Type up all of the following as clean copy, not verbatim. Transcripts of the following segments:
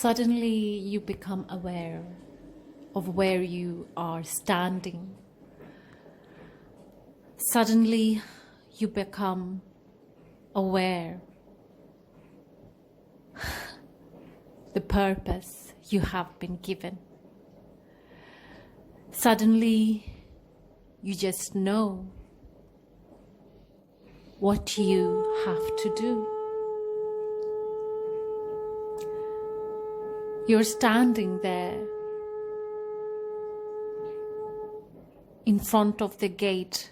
Suddenly you become aware of where you are standing. Suddenly you become aware the purpose you have been given. Suddenly you just know what you have to do. You're standing there in front of the gate,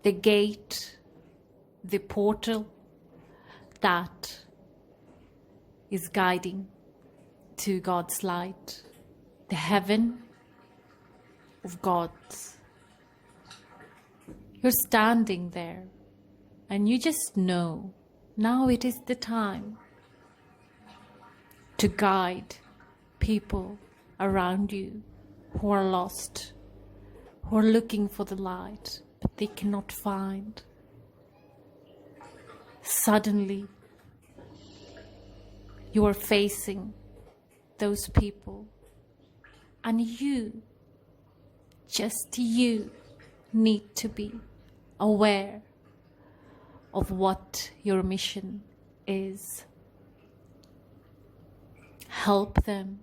the portal that is guiding to God's light, the heaven of God. You're standing there and you just know now it is the time to guide people around you who are lost, who are looking for the light, but they cannot find. Suddenly, you are facing those people, and you, just you, need to be aware of what your mission is. Help them,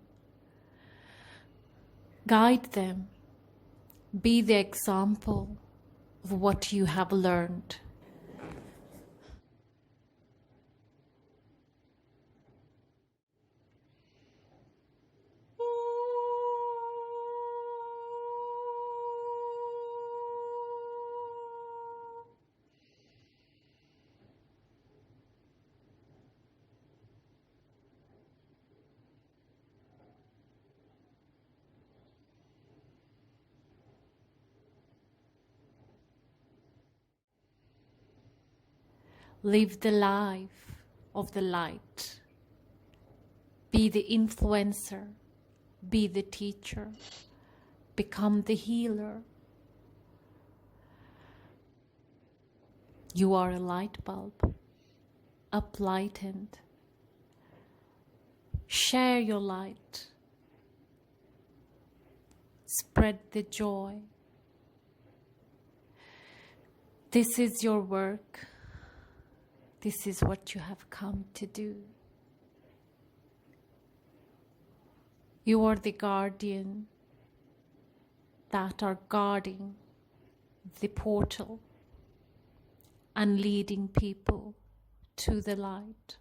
guide them, be the example of what you have learned. Live the life of the light. Be the influencer. Be the teacher. Become the healer. You are a light bulb, uplightened. Share your light. Spread the joy. This is your work. This is what you have come to do. You are the guardian that are guarding the portal and leading people to the light.